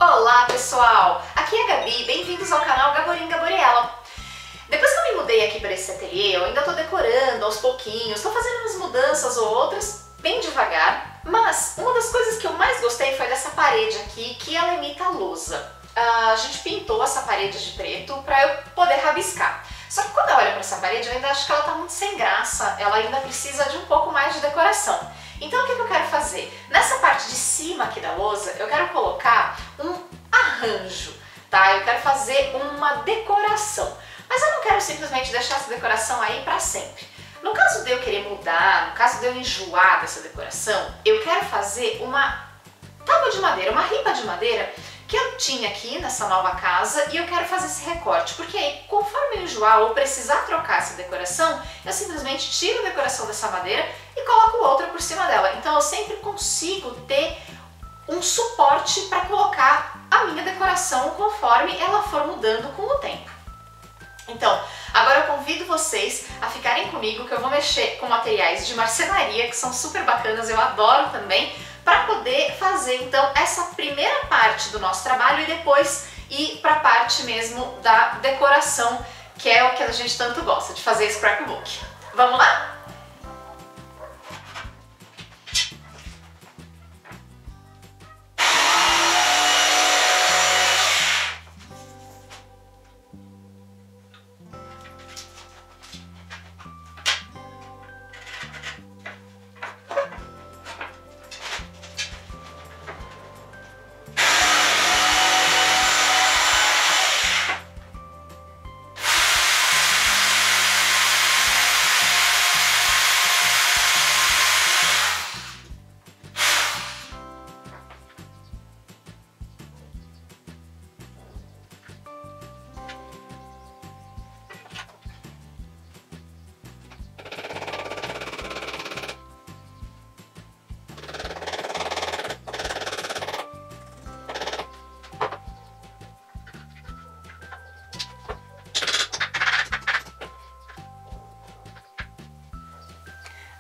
Olá pessoal, aqui é a Gabi, bem-vindos ao canal Gaborim Gaboriela. Depois que eu me mudei aqui para esse ateliê, eu ainda tô decorando aos pouquinhos, tô fazendo umas mudanças ou outras, bem devagar, mas uma das coisas que eu mais gostei foi dessa parede aqui, que ela imita a lousa. A gente pintou essa parede de preto para eu poder rabiscar. Só que quando eu olho para essa parede, eu ainda acho que ela tá muito sem graça, ela ainda precisa de um pouco mais de decoração. Então o que eu quero fazer? Nessa parte de cima aqui da lousa, eu quero colocar um arranjo, tá? Eu quero fazer uma decoração, mas eu não quero simplesmente deixar essa decoração aí para sempre. No caso de eu querer mudar, no caso de eu enjoar dessa decoração, eu quero fazer uma tábua de madeira, uma ripa de madeira que eu tinha aqui nessa nova casa e eu quero fazer esse recorte, porque aí conforme eu enjoar ou precisar trocar essa decoração, eu simplesmente tiro a decoração dessa madeira e coloco outra por cima dela. Então eu sempre consigo ter um suporte para colocar a minha decoração conforme ela for mudando com o tempo. Então, agora eu convido vocês a ficarem comigo que eu vou mexer com materiais de marcenaria que são super bacanas, eu adoro também, para poder fazer então essa primeira parte do nosso trabalho e depois ir para a parte mesmo da decoração, que é o que a gente tanto gosta, de fazer scrapbook. Vamos lá?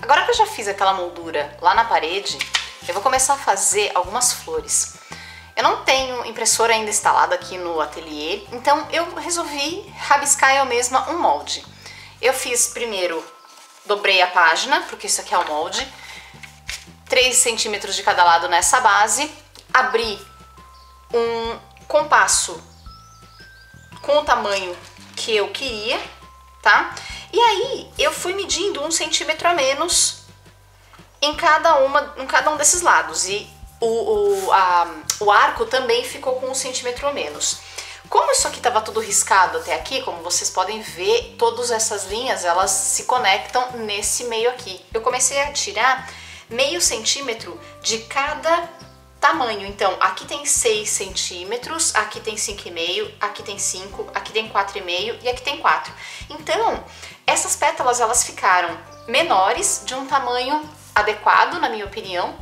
Agora que eu já fiz aquela moldura lá na parede, eu vou começar a fazer algumas flores. Eu não tenho impressora ainda instalada aqui no ateliê, então eu resolvi rabiscar eu mesma um molde. Eu fiz primeiro, dobrei a página, porque isso aqui é o molde, 3 centímetros de cada lado nessa base, abri um compasso com o tamanho que eu queria, tá? E aí eu fui medindo 1 centímetro a menos em cada um desses lados e o arco também ficou com 1 centímetro a menos. Como isso aqui estava tudo riscado até aqui, como vocês podem ver, todas essas linhas elas se conectam nesse meio aqui. Eu comecei a tirar meio centímetro de cada tamanho, então aqui tem 6 centímetros, aqui tem 5,5, aqui tem 5, aqui tem 4,5 e aqui tem 4. Então, essas pétalas elas ficaram menores, de um tamanho adequado, na minha opinião,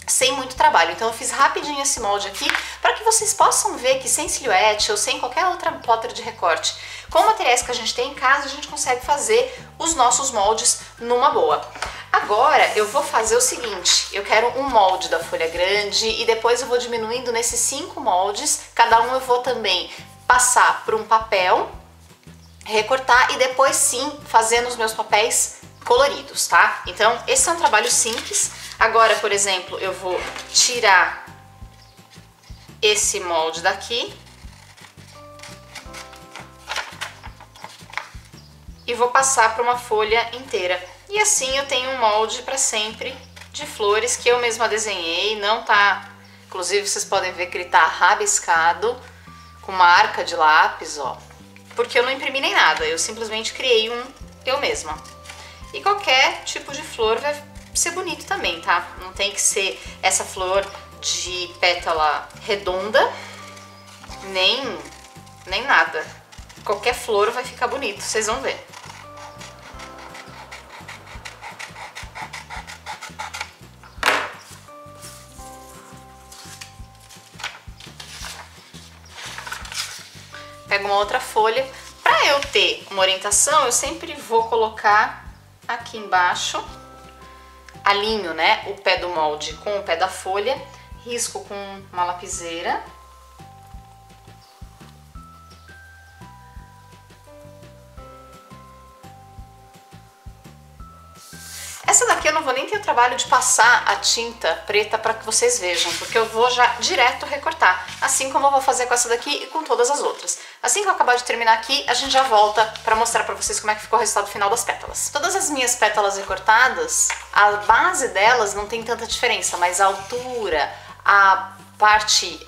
sem muito trabalho. Então eu fiz rapidinho esse molde aqui, para que vocês possam ver que sem silhuete ou sem qualquer outra plotter de recorte, com materiais que a gente tem em casa, a gente consegue fazer os nossos moldes numa boa. Agora eu vou fazer o seguinte, eu quero um molde da folha grande e depois eu vou diminuindo nesses 5 moldes, cada um eu vou também passar por um papel, recortar e depois sim fazendo os meus papéis coloridos, tá? Então esse é um trabalho simples. Agora, por exemplo, eu vou tirar esse molde daqui e vou passar para uma folha inteira. E assim eu tenho um molde para sempre de flores que eu mesma desenhei, não tá... Inclusive vocês podem ver que ele tá rabiscado com marca de lápis, ó. Porque eu não imprimi nem nada, eu simplesmente criei um eu mesma. E qualquer tipo de flor vai ser bonito também, tá? Não tem que ser essa flor de pétala redonda, nem nada. Qualquer flor vai ficar bonito, vocês vão ver. Pego uma outra folha. Para eu ter uma orientação, eu sempre vou colocar aqui embaixo, alinho, né, o pé do molde com o pé da folha, risco com uma lapiseira não vou nem ter o trabalho de passar a tinta preta para que vocês vejam, porque eu vou já direto recortar, assim como eu vou fazer com essa daqui e com todas as outras. Assim que eu acabar de terminar aqui, a gente já volta para mostrar para vocês como é que ficou o resultado final das pétalas. Todas as minhas pétalas recortadas, a base delas não tem tanta diferença, mas a altura, a parte...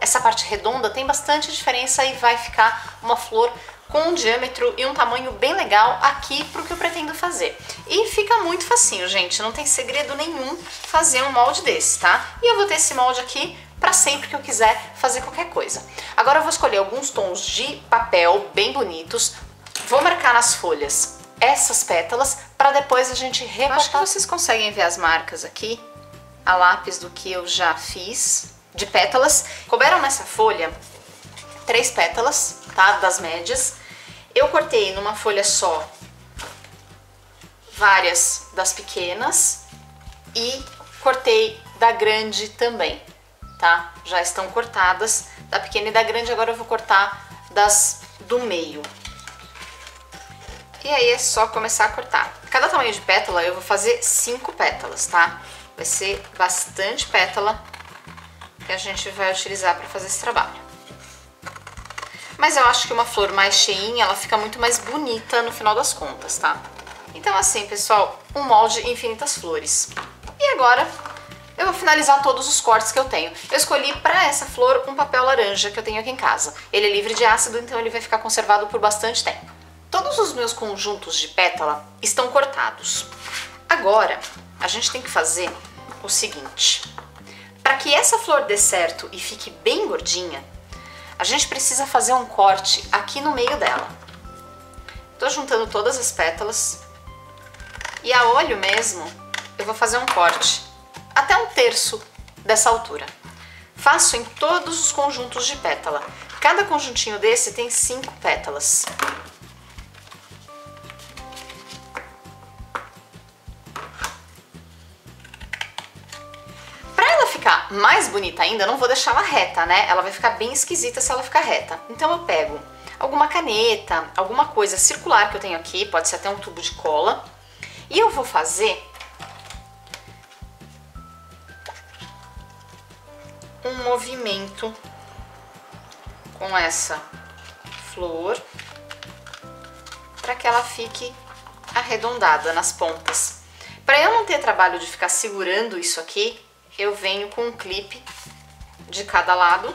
essa parte redonda tem bastante diferença e vai ficar uma flor com um diâmetro e um tamanho bem legal aqui pro que eu pretendo fazer. E fica muito facinho, gente, não tem segredo nenhum fazer um molde desse, tá? E eu vou ter esse molde aqui para sempre que eu quiser fazer qualquer coisa. Agora eu vou escolher alguns tons de papel bem bonitos, vou marcar nas folhas essas pétalas para depois a gente recortar. Acho que vocês conseguem ver as marcas aqui, a lápis do que eu já fiz de pétalas. Couberam nessa folha 3 pétalas, tá? Das médias. Eu cortei numa folha só várias das pequenas e cortei da grande também, tá? Já estão cortadas da pequena e da grande, agora eu vou cortar das do meio. E aí é só começar a cortar. Cada tamanho de pétala eu vou fazer 5 pétalas, tá? Vai ser bastante pétala que a gente vai utilizar para fazer esse trabalho. Mas eu acho que uma flor mais cheinha, ela fica muito mais bonita no final das contas, tá? Então assim, pessoal, um molde infinitas flores. E agora eu vou finalizar todos os cortes que eu tenho. Eu escolhi para essa flor um papel laranja que eu tenho aqui em casa. Ele é livre de ácido, então ele vai ficar conservado por bastante tempo. Todos os meus conjuntos de pétala estão cortados. Agora, a gente tem que fazer o seguinte. Para que essa flor dê certo e fique bem gordinha, a gente precisa fazer um corte aqui no meio dela. Tô juntando todas as pétalas e a olho mesmo eu vou fazer um corte até 1/3 dessa altura. Faço em todos os conjuntos de pétala. Cada conjuntinho desse tem 5 pétalas. Ficar mais bonita ainda, não vou deixar ela reta, né? Ela vai ficar bem esquisita se ela ficar reta. Então eu pego alguma caneta, alguma coisa circular que eu tenho aqui, pode ser até um tubo de cola, e eu vou fazer um movimento com essa flor para que ela fique arredondada nas pontas. Para eu não ter trabalho de ficar segurando isso aqui, eu venho com um clipe de cada lado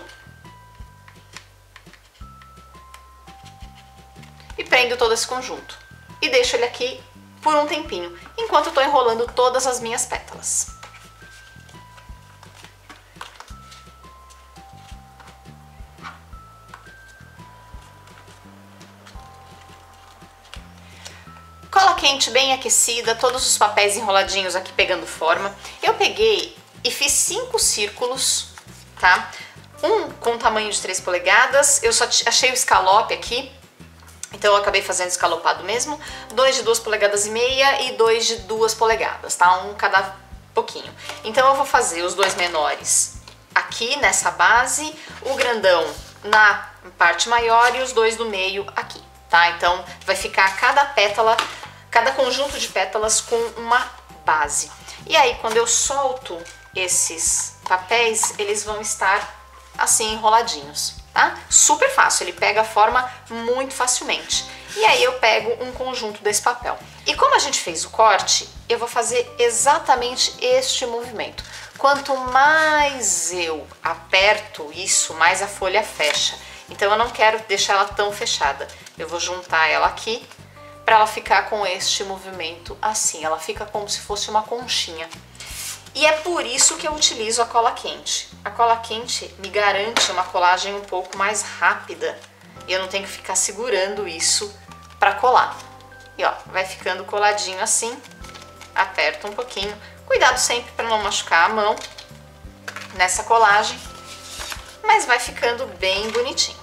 e prendo todo esse conjunto. E deixo ele aqui por um tempinho, enquanto eu tô enrolando todas as minhas pétalas. Cola quente bem aquecida, todos os papéis enroladinhos aqui pegando forma. Eu peguei e fiz 5 círculos, tá? Um com tamanho de 3 polegadas, eu só achei o escalope aqui, então eu acabei fazendo escalopado mesmo. 2 de 2,5 polegadas e 2 de 2 polegadas, tá? Um cada pouquinho. Então eu vou fazer os 2 menores aqui nessa base, o grandão na parte maior e os 2 do meio aqui, tá? Então vai ficar cada pétala, cada conjunto de pétalas com uma base. E aí quando eu solto esses papéis, eles vão estar assim enroladinhos, tá? Super fácil, ele pega a forma muito facilmente. E aí eu pego um conjunto desse papel. E como a gente fez o corte, eu vou fazer exatamente este movimento. Quanto mais eu aperto isso, mais a folha fecha. Então eu não quero deixar ela tão fechada. Eu vou juntar ela aqui para ela ficar com este movimento assim. Ela fica como se fosse uma conchinha. E é por isso que eu utilizo a cola quente. A cola quente me garante uma colagem um pouco mais rápida. E eu não tenho que ficar segurando isso para colar. E ó, vai ficando coladinho assim. Aperta um pouquinho. Cuidado sempre para não machucar a mão nessa colagem. Mas vai ficando bem bonitinho.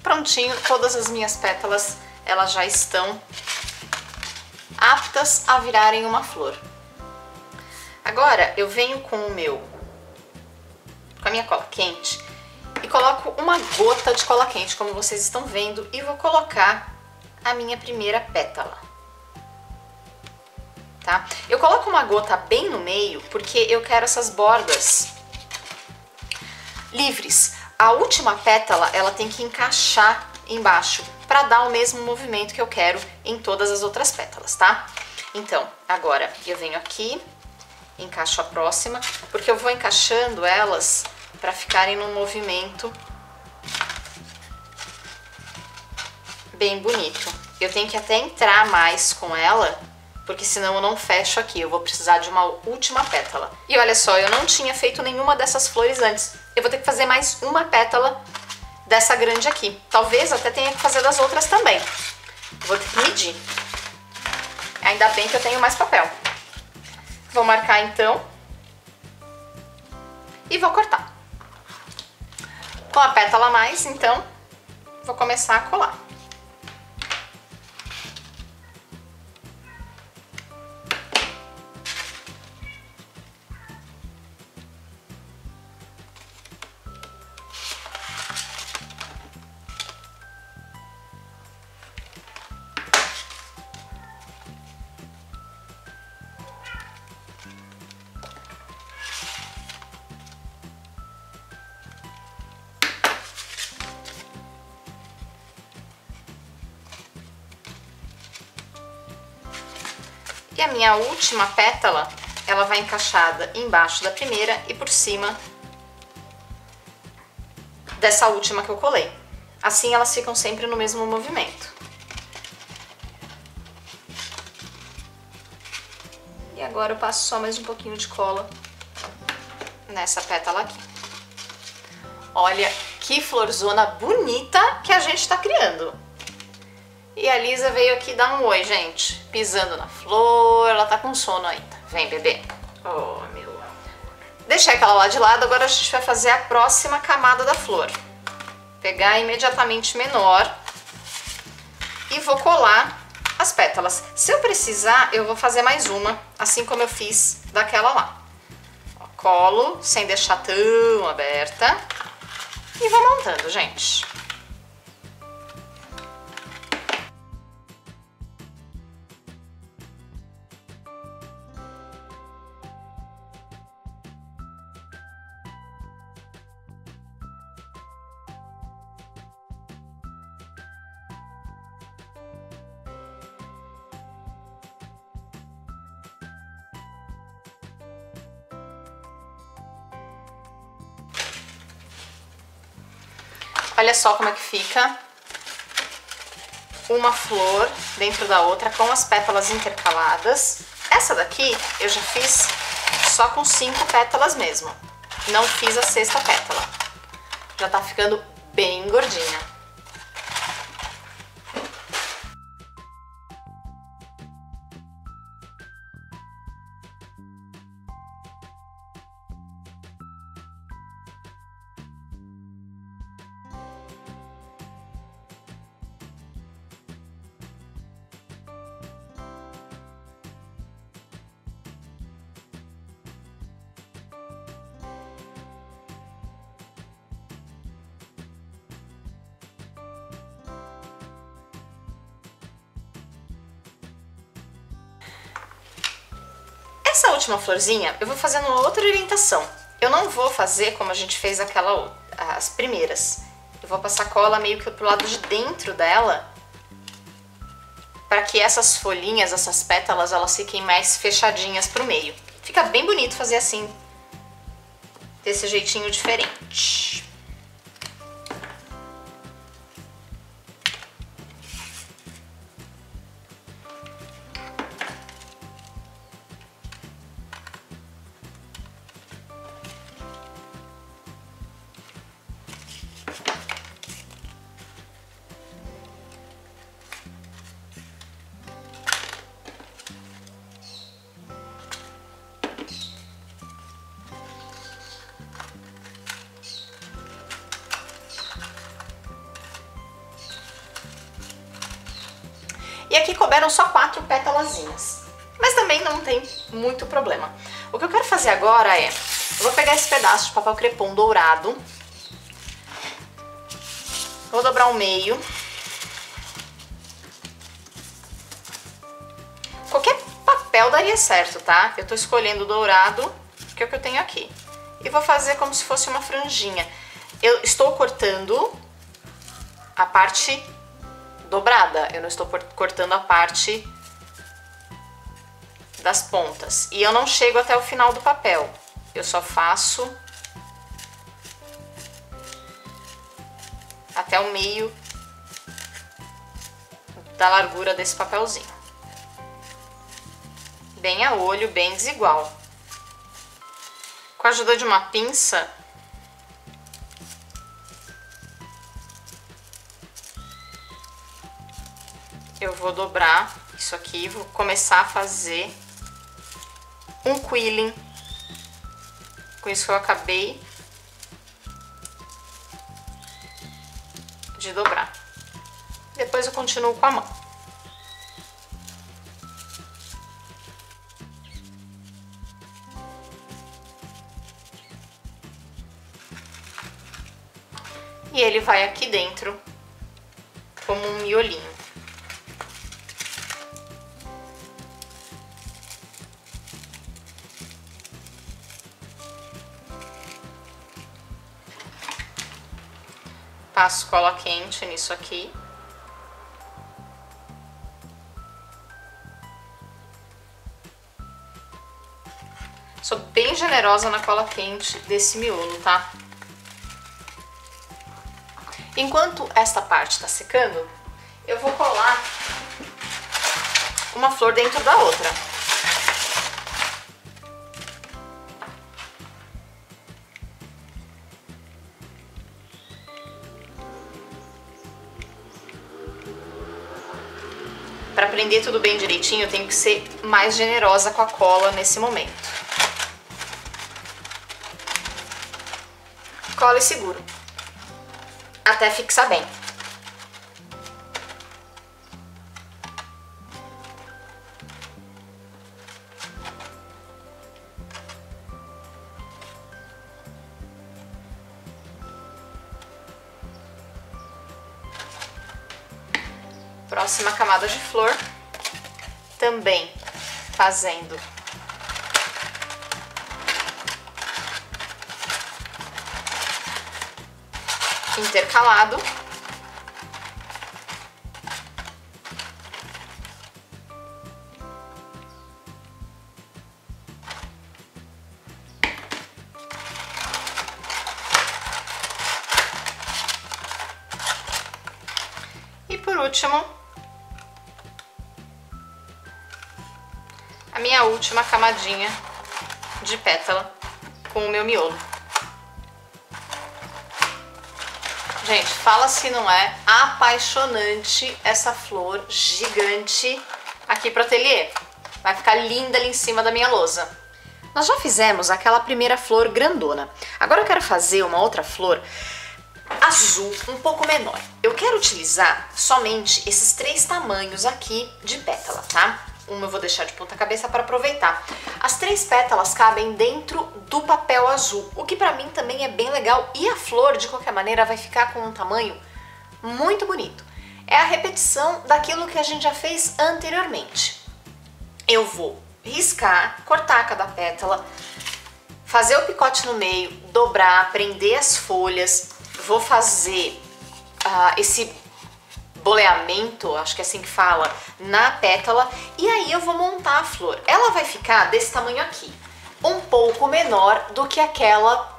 Prontinho, todas as minhas pétalas, elas já estão aptas a virarem uma flor. Agora eu venho com a minha cola quente e coloco uma gota de cola quente, como vocês estão vendo, e vou colocar a minha primeira pétala. Tá? Eu coloco uma gota bem no meio porque eu quero essas bordas livres. A última pétala, ela tem que encaixar embaixo para dar o mesmo movimento que eu quero em todas as outras pétalas, tá? Então, agora eu venho aqui, encaixo a próxima, porque eu vou encaixando elas para ficarem num movimento bem bonito. Eu tenho que até entrar mais com ela, porque senão eu não fecho aqui, eu vou precisar de uma última pétala. E olha só, eu não tinha feito nenhuma dessas flores antes. Eu vou ter que fazer mais uma pétala dessa grande aqui. Talvez até tenha que fazer das outras também. Vou ter que medir. Ainda bem que eu tenho mais papel. Vou marcar então. E vou cortar. Com a pétala a mais, então, vou começar a colar. E a minha última pétala, ela vai encaixada embaixo da primeira e por cima dessa última que eu colei. Assim elas ficam sempre no mesmo movimento. E agora eu passo só mais um pouquinho de cola nessa pétala aqui. Olha que florzona bonita que a gente tá criando. E a Lisa veio aqui dar um oi, gente. Pisando na flor, ela tá com sono ainda. Vem, bebê. Oh, meu. Deixei aquela lá de lado, agora a gente vai fazer a próxima camada da flor. Pegar imediatamente menor e vou colar as pétalas. Se eu precisar, eu vou fazer mais uma, assim como eu fiz daquela lá. Ó, colo, sem deixar tão aberta. E vou montando, gente. Olha só como é que fica uma flor dentro da outra com as pétalas intercaladas. Essa daqui eu já fiz só com 5 pétalas mesmo. Não fiz a 6ª pétala. Já tá ficando bem gordinha. Essa última florzinha eu vou fazer numa outra orientação. Eu não vou fazer como a gente fez as primeiras. Eu vou passar cola meio que pro lado de dentro dela, para que essas folhinhas, essas pétalas, elas fiquem mais fechadinhas pro meio. Fica bem bonito fazer assim, desse jeitinho diferente. E aqui couberam só 4 pétalazinhas, mas também não tem muito problema. O que eu quero fazer agora é, eu vou pegar esse pedaço de papel crepom dourado, vou dobrar o meio. Qualquer papel daria certo, tá? Eu tô escolhendo o dourado, que é o que eu tenho aqui. E vou fazer como se fosse uma franjinha. Eu estou cortando a parte dobrada, eu não estou cortando a parte das pontas. E eu não chego até o final do papel, eu só faço até o meio da largura desse papelzinho. Bem a olho, bem desigual. Com a ajuda de uma pinça, eu vou dobrar isso aqui, vou começar a fazer um quilling com isso que eu acabei de dobrar. Depois eu continuo com a mão. E ele vai aqui dentro como um miolinho. Passo cola quente nisso aqui. Sou bem generosa na cola quente desse miolo, tá? Enquanto esta parte está secando, eu vou colar uma flor dentro da outra. Para prender tudo bem direitinho, eu tenho que ser mais generosa com a cola nesse momento. Cola e seguro até fixar bem. Próxima camada de flor, também fazendo intercalado. E por último, a minha última camadinha de pétala com o meu miolo. Gente, fala se não é apaixonante essa flor gigante aqui pro ateliê. Vai ficar linda ali em cima da minha lousa. Nós já fizemos aquela primeira flor grandona. Agora eu quero fazer uma outra flor azul, um pouco menor. Eu quero utilizar somente esses 3 tamanhos aqui de pétala, tá? Uma eu vou deixar de ponta cabeça para aproveitar. As 3 pétalas cabem dentro do papel azul, o que pra mim também é bem legal. E a flor, de qualquer maneira, vai ficar com um tamanho muito bonito. É a repetição daquilo que a gente já fez anteriormente. Eu vou riscar, cortar cada pétala, fazer o picote no meio, dobrar, prender as folhas. Vou fazer esse boleamento, acho que é assim que fala, na pétala, e aí eu vou montar a flor. Ela vai ficar desse tamanho aqui, um pouco menor do que aquela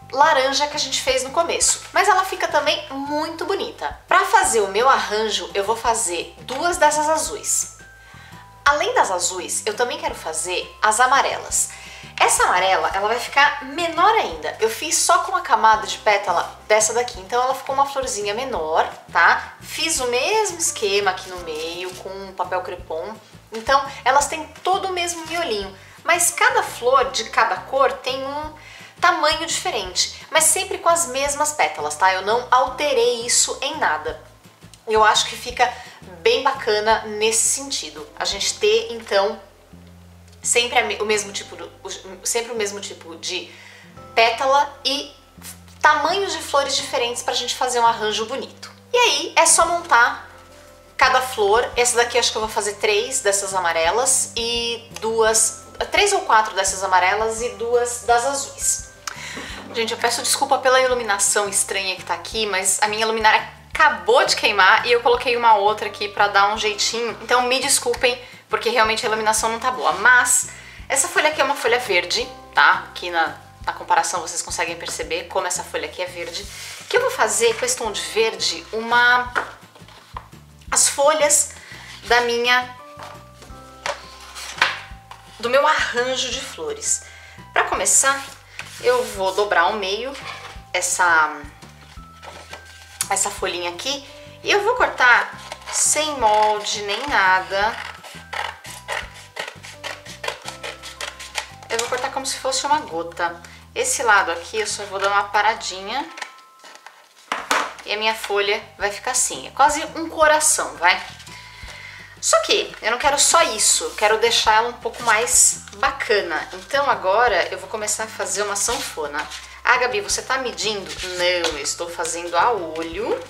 laranja que a gente fez no começo, mas ela fica também muito bonita. Para fazer o meu arranjo, eu vou fazer 2 dessas azuis. Além das azuis, eu também quero fazer as amarelas. Essa amarela, ela vai ficar menor ainda. Eu fiz só com uma camada de pétala dessa daqui, então ela ficou uma florzinha menor, tá? Fiz o mesmo esquema aqui no meio, com papel crepom. Então, elas têm todo o mesmo miolinho, mas cada flor de cada cor tem um tamanho diferente, mas sempre com as mesmas pétalas, tá? Eu não alterei isso em nada. Eu acho que fica bem bacana nesse sentido. A gente ter, então, sempre o mesmo tipo de pétala e tamanhos de flores diferentes pra gente fazer um arranjo bonito. E aí é só montar cada flor. Essa daqui acho que eu vou fazer 3 dessas amarelas e 3 ou 4 dessas amarelas e 2 das azuis. Gente, eu peço desculpa pela iluminação estranha que tá aqui, mas a minha luminária acabou de queimar e eu coloquei uma outra aqui pra dar um jeitinho. Então me desculpem, porque realmente a iluminação não tá boa. Mas essa folha aqui é uma folha verde, tá? Aqui na comparação vocês conseguem perceber como essa folha aqui é verde. O que eu vou fazer com esse tom de verde, as folhas do meu arranjo de flores. Para começar, eu vou dobrar ao meio essa folhinha aqui e eu vou cortar sem molde nem nada. Eu vou cortar como se fosse uma gota. Esse lado aqui eu só vou dar uma paradinha e a minha folha vai ficar assim, é quase um coração, vai? Só que eu não quero só isso, eu quero deixar ela um pouco mais bacana. Então agora eu vou começar a fazer uma sanfona. Ah, Gabi, você tá medindo? Não, eu estou fazendo a olho.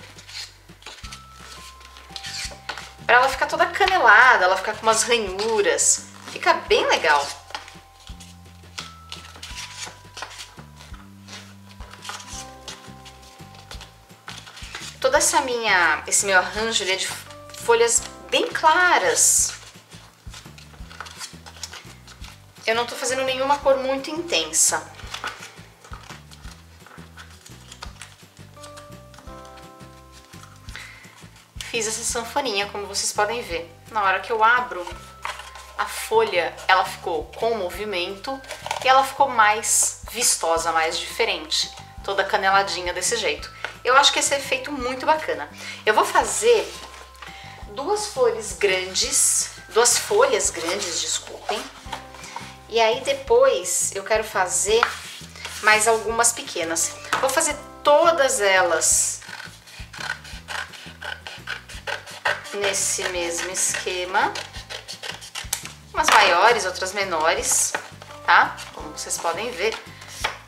Pra ela ficar toda canelada, ela ficar com umas ranhuras. Fica bem legal. Toda esse meu arranjo ele é de folhas bem claras. Eu não tô fazendo nenhuma cor muito intensa. Fiz essa sanfoninha, como vocês podem ver. Na hora que eu abro a folha, ela ficou com movimento e ela ficou mais vistosa, mais diferente. Toda caneladinha desse jeito. Eu acho que esse é efeito muito bacana. Eu vou fazer duas folhas grandes, desculpem. E aí depois eu quero fazer mais algumas pequenas. Vou fazer todas elas nesse mesmo esquema. Umas maiores, outras menores, tá? Como vocês podem ver.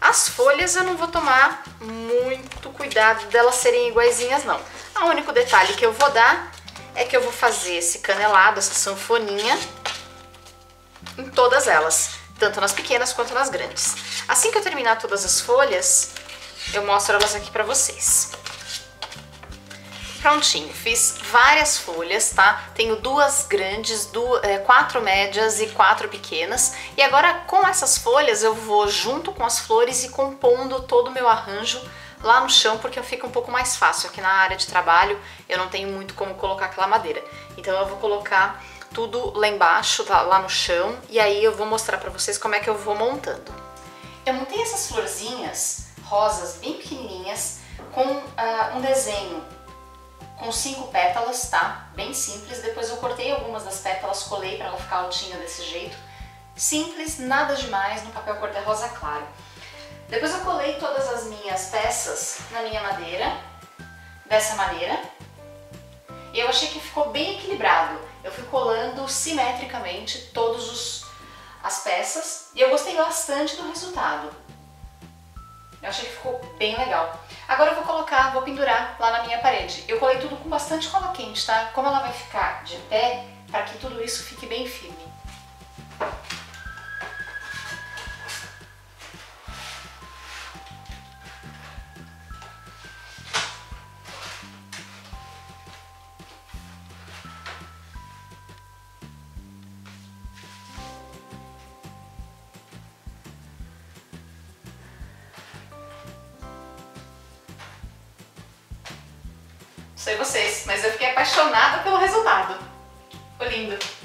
As folhas eu não vou tomar muito cuidado delas serem iguaizinhas, não. O único detalhe que eu vou dar é que eu vou fazer esse canelado, essa sanfoninha, em todas elas, tanto nas pequenas quanto nas grandes. Assim que eu terminar todas as folhas, eu mostro elas aqui pra vocês. Prontinho, fiz várias folhas, tá? Tenho 2 grandes, 4 médias e 4 pequenas. E agora com essas folhas eu vou junto com as flores e compondo todo o meu arranjo lá no chão, porque fica um pouco mais fácil. Aqui na área de trabalho eu não tenho muito como colocar aquela madeira. Então eu vou colocar tudo lá embaixo, tá? Lá no chão, e aí eu vou mostrar pra vocês como é que eu vou montando. Eu montei essas florzinhas rosas bem pequenininhas com um desenho com 5 pétalas, tá? Bem simples. Depois eu cortei algumas das pétalas, colei pra ela ficar altinha desse jeito. Simples, nada demais, no papel cor-de-rosa claro. Depois eu colei todas as minhas peças na minha madeira, dessa maneira. E eu achei que ficou bem equilibrado. Eu fui colando simetricamente todas as peças e eu gostei bastante do resultado. Eu achei que ficou bem legal. Agora eu vou pendurar lá na minha parede. Eu colei tudo com bastante cola quente, tá? Como ela vai ficar de pé, para que tudo isso fique bem firme. Não sei vocês, mas eu fiquei apaixonada pelo resultado. Ficou lindo!